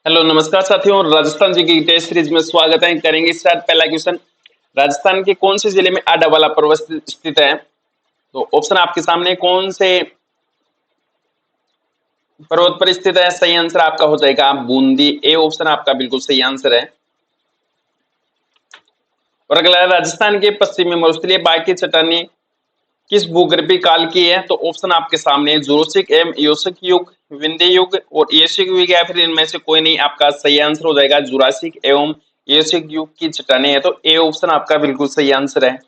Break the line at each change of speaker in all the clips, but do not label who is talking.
Hello नमस्कार साथियों, राजस्थान जी की टेस्ट सीरीज में स्वागत है। करेंगे स्टार्ट। पहला क्वेश्चन, राजस्थान के कौन से जिले में आडावाला पर्वत स्थित है? तो ऑप्शन आपके सामने, कौन से पर्वत पर स्थित है? सही आंसर आपका हो जाएगा बूंदी। ए ऑप्शन आपका बिल्कुल सही आंसर है। और अगला है, राजस्थान के पश्चिमी मरुस्थलीय बाघ की चट्टानें किस भूगर्भीय काल की है? तो ऑप्शन आपके सामने, जुरासिक एवं एयोसिक युग, विंध्य युग और एशियक युग, या फिर इनमें से कोई नहीं। आपका सही आंसर हो जाएगा जुरासिक एवं एशियक युग की चट्टानें है। तो ए ऑप्शन आपका बिल्कुल सही आंसर है।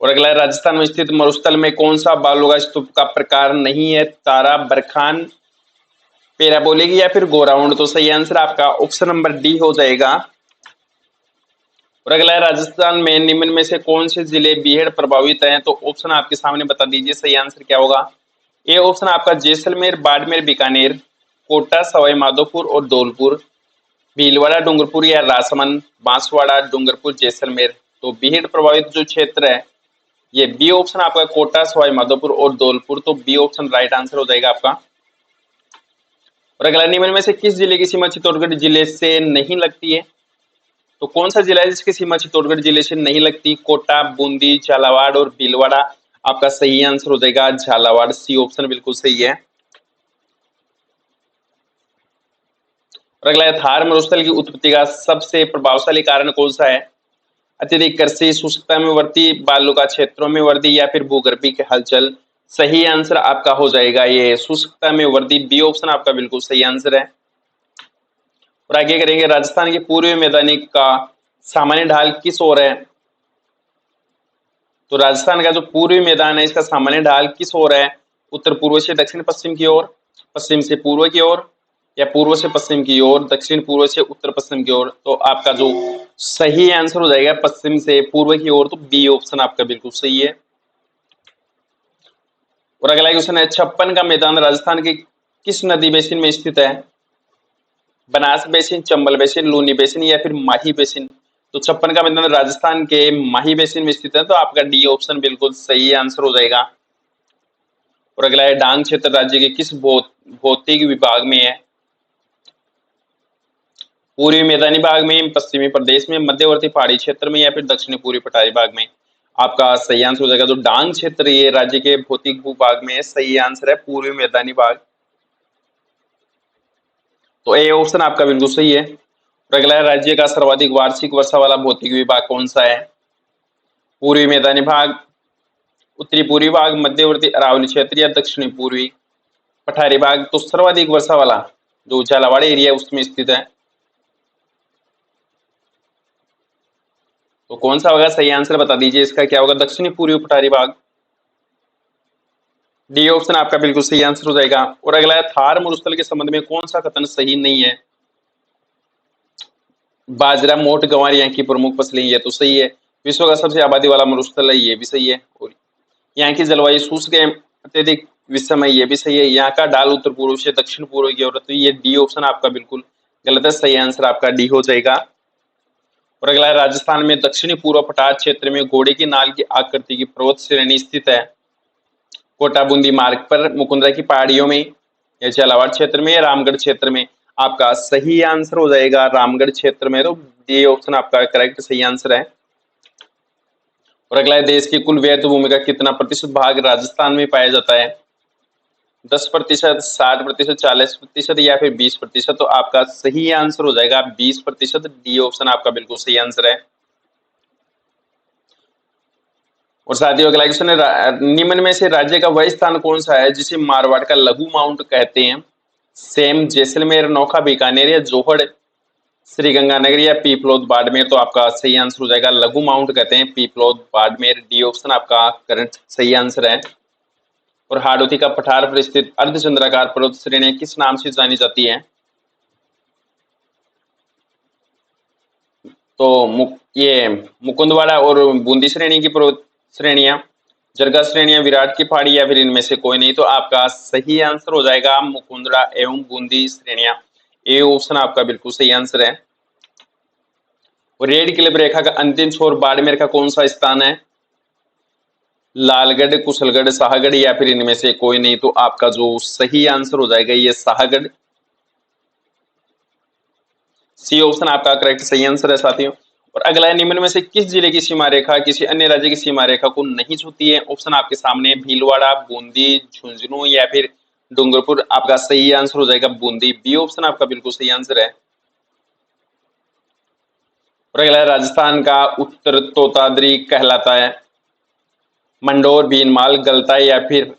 और अगला है, राजस्थान में स्थित मरुस्थल में कौन सा बालुका स्तूप का प्रकार नहीं है? तारा, बरखान, पैराबोलिक या फिर गोराउंड? तो सही आंसर आपका ऑप्शन नंबर डी हो जाएगा। और अगला है, राजस्थान में निम्न में से कौन से जिले बीहड़ प्रभावित हैं? तो ऑप्शन आपके सामने बता दीजिए, सही आंसर क्या होगा? ए ऑप्शन आपका जैसलमेर, बाड़मेर, बीकानेर, कोटा, सवाई माधोपुर और धौलपुर, भीलवाड़ा, डूंगरपुर या राजसमंद, बांसवाड़ा, डूंगरपुर, जैसलमेर। तो बीहड़ प्रभावित जो क्षेत्र है, ये बी ऑप्शन आपका कोटा, सवाई माधोपुर और धौलपुर। तो बी ऑप्शन राइट आंसर हो जाएगा आपका। और अगला, निम्न में से किस जिले की सीमा चित्तौड़गढ़ जिले से नहीं लगती है? तो कौन सा जिला है जिसकी सीमा चित्तौड़गढ़ जिले से नहीं लगती? कोटा, बूंदी, झालावाड़ और भीलवाड़ा। आपका सही आंसर हो जाएगा झालावाड़। सी ऑप्शन बिल्कुल सही है। और अगला है, थार मरुस्थल की उत्पत्ति का सबसे प्रभावशाली कारण कौन सा है? अत्यधिक कृषि, शुष्कता में वृद्धि, बालुका क्षेत्रों में वृद्धि या फिर भूगर्भीय हलचल? सही आंसर आपका हो जाएगा ये शुष्कता में वृद्धि। बी ऑप्शन आपका बिल्कुल सही आंसर है। और आगे करेंगे, राजस्थान के पूर्वी मैदानी का सामान्य ढाल किस ओर है? तो राजस्थान का जो पूर्वी मैदान है, इसका सामान्य ढाल किस ओर है? उत्तर पूर्व से दक्षिण पश्चिम की ओर, पश्चिम से पूर्व की ओर, या पूर्व से पश्चिम की ओर, दक्षिण पूर्व से उत्तर पश्चिम की ओर? तो आपका जो सही आंसर हो जाएगा पश्चिम से पूर्व की ओर। तो बी ऑप्शन आपका बिल्कुल सही है। और अगला क्वेश्चन है, छप्पन का मैदान राजस्थान के किस नदी बेसिन में स्थित है? Banas basin, Chambal basin, Luni basin या फिर माही बेसिन? तो छप्पन का मैदान राजस्थान के माही बेसिन में स्थित है। तो आपका डी ऑप्शन बिल्कुल सही आंसर हो जाएगा। और अगला है, डांग क्षेत्र राज्य के किस भौतिक विभाग में है? पूर्वी मैदानी भाग में, पश्चिमी प्रदेश में, मध्यवर्ती पहाड़ी क्षेत्र में या फिर दक्षिणी पूर्वी पठारी भाग में? आपका सही आंसर हो जाएगा जो डांग क्षेत्र ये राज्य के भौतिक भूभाग में है। सही आंसर है पूर्वी मैदानी भाग। तो ए ऑप्शन आपका बिल्कुल सही है। और अगला है, राज्य का सर्वाधिक वार्षिक वर्षा वाला भौतिक विभाग कौन सा है? पूर्वी मैदानी भाग, उत्तरी पूर्वी भाग, मध्यवर्ती अरावली क्षेत्र या दक्षिणी पूर्वी पठारी भाग? तो सर्वाधिक वर्षा वाला जो झालावाड़ एरिया है उसमें स्थित है। तो कौन सा होगा? सही आंसर बता दीजिए, इसका क्या होगा? दक्षिणी पूर्वी पठारी भाग। डी ऑप्शन आपका बिल्कुल सही आंसर हो जाएगा। और अगला है, थार मरुस्थल के संबंध में कौन सा कथन सही नहीं है? बाजरा, मोठ, गंवार यहाँ की प्रमुख फसलें, ये तो सही है। विश्व का सबसे आबादी वाला मरुस्थल है, ये भी सही है। और यहाँ की जलवायु शुष्क एवं अत्यधिक विषम है, ये भी सही है। यहाँ का ढाल उत्तर पूर्व से दक्षिण पूर्व की ओर है। तो ये डी ऑप्शन आपका बिल्कुल गलत है। सही आंसर आपका डी हो जाएगा। और अगला है, राजस्थान में दक्षिणी पूर्व पठार क्षेत्र में घोड़े की नाल की आकृति की पर्वत श्रेणी स्थित है? कोटा बूंदी मार्ग पर, मुकुंदरा की पहाड़ियों में, या झालावाड़ क्षेत्र में, या रामगढ़ क्षेत्र में? आपका सही आंसर हो जाएगा रामगढ़ क्षेत्र में। तो डी ऑप्शन आपका करेक्ट सही आंसर है। और अगला है, देश की कुल व्यर्थ भूमि का कितना प्रतिशत भाग राजस्थान में पाया जाता है? 10%, 60%, 40% या फिर 20%? तो आपका सही आंसर हो जाएगा 20%। डी ऑप्शन आपका बिल्कुल सही आंसर है। और साथियों, अगला क्वेश्चन है, निम्न में से राज्य का वह स्थान कौन सा है जिसे मारवाड़ का लघु माउंट कहते हैं? सेम, जैसलमेर, नौखा, बीकानेर या जोहड़, श्रीगंगानगर या पीपलोद, बाड़मेर? तो आपका सही आंसर हो जाएगा, लघु माउंट कहते हैं पीपलोद, बाड़मेर। डी ऑप्शन आपका करंट सही आंसर है। और हाड़ौती का पठार पर स्थित अर्धचंद्राकार पर्वत श्रेणी किस नाम से जानी जाती है? तो ये मुकुंदवाड़ा और बूंदी श्रेणी की पर्वत श्रेणियां, जरगा श्रेणियां, विराट की पहाड़ी, या फिर इनमें से कोई नहीं? तो आपका सही आंसर हो जाएगा मुकुंदरा एवं बूंदी श्रेणियां। ए ऑप्शन आपका बिल्कुल सही आंसर है। और रेड क्लिप रेखा का अंतिम छोर बाड़मेर का कौन सा स्थान है? लालगढ़, कुशलगढ़, शाहगढ़ या फिर इनमें से कोई नहीं? तो आपका जो सही आंसर हो जाएगा ये शाहगढ़। सी ऑप्शन आपका करेक्ट सही आंसर है साथियों। और अगला है, निम्न में से किस जिले की सीमा रेखा किसी अन्य राज्य की सीमा रेखा को नहीं छूती है? ऑप्शन आपके सामने, भीलवाड़ा, बूंदी, झुंझुनू या फिर डूंगरपुर। आपका सही आंसर हो जाएगा बूंदी। बी ऑप्शन आपका बिल्कुल सही आंसर है। और अगला है, राजस्थान का उत्तर तोताद्री कहलाता है? मंडोर, भीनमाल, गलता या फिर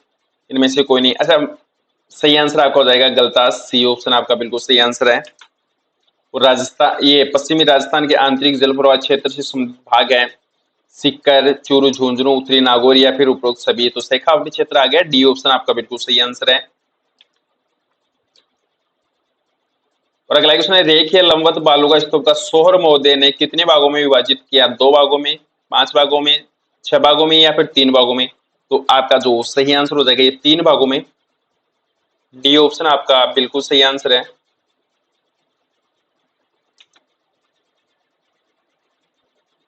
इनमें से कोई नहीं। अच्छा, सही आंसर आपका हो जाएगा गलता। सी ऑप्शन आपका बिल्कुल सही आंसर है। और राजस्थान, ये पश्चिमी राजस्थान के आंतरिक जल प्रवाह क्षेत्र से संभाग है। सीकर, चूरू, झुंझुनू, उत्तरी नागौर या फिर उपरोक्त सभी। तो शेखावाटी क्षेत्र आ गया। डी ऑप्शन आपका बिल्कुल सही आंसर है। और अगला क्वेश्चन है, रेखीय लंबवत बालू का स्तूप का सोहर महोदय ने कितने भागों में विभाजित किया? 2 भागों में, 5 भागों में, 6 भागों में या फिर 3 भागों में? तो आपका जो सही आंसर हो जाएगा ये 3 भागों में। डी ऑप्शन आपका बिल्कुल सही आंसर है।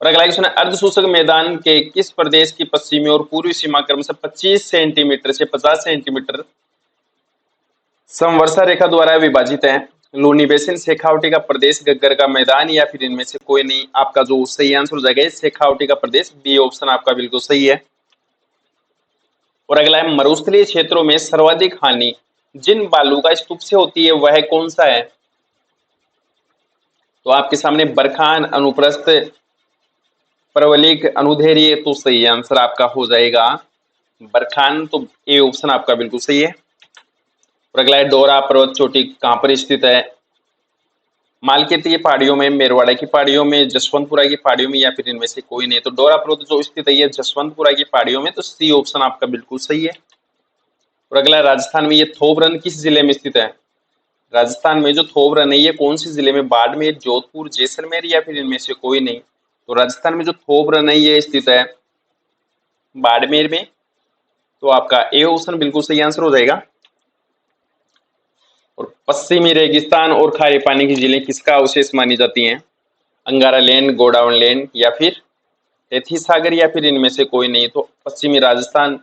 और अगला क्वेश्चन है, अर्धसूचक मैदान के किस प्रदेश की पश्चिमी और पूर्वी सीमा क्रमशः 25 सेंटीमीटर से 50 सेंटीमीटर समवर्षा रेखा द्वारा विभाजित है? लूनी बेसिन, शेखावटी का प्रदेश, गग्गर का मैदान या फिर इनमें से कोई नहीं। आपका जो सही आंसर हो जाएगा शेखावटी का प्रदेश। बी ऑप्शन आपका बिल्कुल सही है। और अगला है, मरुस्थलीय क्षेत्रों में सर्वाधिक हानि जिन बालू का स्तूप से होती है वह कौन सा है? तो आपके सामने बरखान, अनुप्रस्थ, परवलिक, अनुदैर्ध्य। तो सही आंसर आपका हो जाएगा बरखान। तो ए ऑप्शन आपका बिल्कुल सही है। और अगला है, डोरा पर्वत चोटी कहां पर स्थित है? मालकेती पहाड़ियों में, मेरवाड़ा की पहाड़ियों में, जसवंतपुरा की पहाड़ियों में या फिर इनमें से कोई नहीं। तो डोरा पर्वत जो स्थित है ये जसवंतपुरा की पहाड़ियों में। तो सी ऑप्शन आपका बिल्कुल सही है। और अगला, राजस्थान में ये थोबरन किस जिले में स्थित है? राजस्थान में जो थोबरन है ये कौन सी जिले में? बाड़मेर, जोधपुर, जैसलमेर या फिर इनमें से कोई नहीं। तो राजस्थान में जो थोबरन है ये स्थित है बाड़मेर में। तो आपका ए ऑप्शन बिल्कुल सही आंसर हो जाएगा। और पश्चिमी रेगिस्तान और खारे पानी की झीलें किसका अवशेष मानी जाती हैं? अंगारा लेन, गोडाउन लेन या फिर तेथी सागर या फिर इनमें से कोई नहीं। तो पश्चिमी राजस्थान,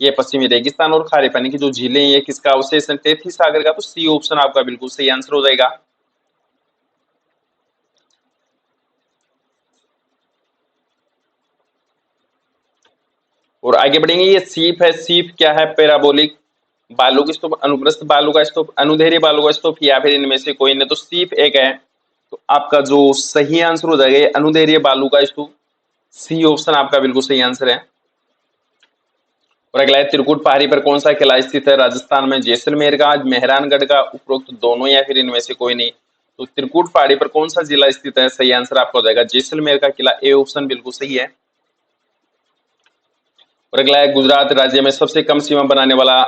ये पश्चिमी रेगिस्तान और खारे पानी की जो झीलें ये किसका अवशेष है? तेथी सागर का। तो सी ऑप्शन आपका बिल्कुल सही आंसर हो जाएगा। और आगे बढ़ेंगे, ये सीप है। सीप क्या है? पैराबोलिक बालू का स्तूप, अनुप्रस्थ बालू का स्तूप, अनुदैर्ध्य बालू का स्तूप या फिर इनमें से कोई नहीं। तो सीप एक है। तो आपका जो सही आंसर हो जाएगा अनुदैर्ध्य बालू का स्तूप। सी ऑप्शन आपका बिल्कुल सही आंसर है। और अगला है, त्रिकुट पहाड़ी पर कौन सा किला स्थित है? राजस्थान में जैसलमेर का, मेहरानगढ़ का, उपरोक्त दोनों या फिर इनमें से कोई नहीं। तो त्रिकुट पहाड़ी पर कौन सा जिला स्थित है? सही आंसर आपका हो जाएगा जैसलमेर का किला। ए ऑप्शन बिल्कुल सही है। और अगला है, गुजरात राज्य में सबसे कम सीमा बनाने वाला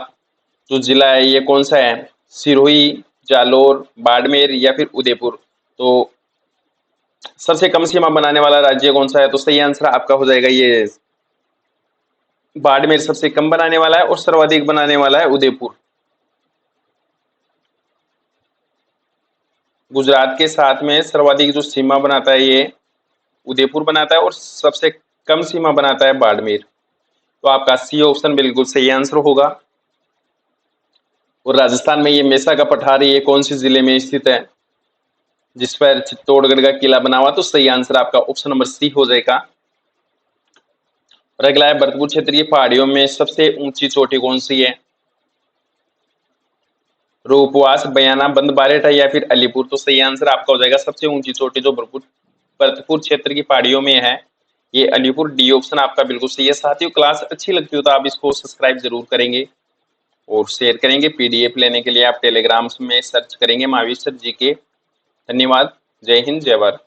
जो जिला है ये कौन सा है? सिरोही, जालोर, बाड़मेर या फिर उदयपुर। तो सबसे कम सीमा बनाने वाला राज्य कौन सा है? तो सही आंसर आपका हो जाएगा ये बाड़मेर सबसे कम बनाने वाला है और सर्वाधिक बनाने वाला है उदयपुर। गुजरात के साथ में सर्वाधिक जो सीमा बनाता है ये उदयपुर बनाता है और सबसे कम सीमा बनाता है बाड़मेर। तो आपका सी ऑप्शन बिल्कुल सही आंसर होगा। और राजस्थान में ये मेसा का पठार ये कौन से जिले में स्थित है जिस पर चित्तौड़गढ़ का किला बना हुआ? तो सही आंसर आपका ऑप्शन नंबर सी हो जाएगा। और अगला है, भरतपुर क्षेत्र की पहाड़ियों में सबसे ऊंची चोटी कौन सी है? रूपवास, बयाना, बंदबारेठा या फिर अलीपुर। तो सही आंसर आपका हो जाएगा सबसे ऊंची चोटी जो भरतपुर क्षेत्र की पहाड़ियों में है ये अलीपुर। डी ऑप्शन आपका बिल्कुल सही है। साथियों, क्लास अच्छी लगती हो तो आप इसको सब्सक्राइब जरूर करेंगे और शेयर करेंगे। पीडीएफ लेने के लिए आप टेलीग्राम में सर्च करेंगे महावीर सर जी के। धन्यवाद। जय हिंद, जय भारत।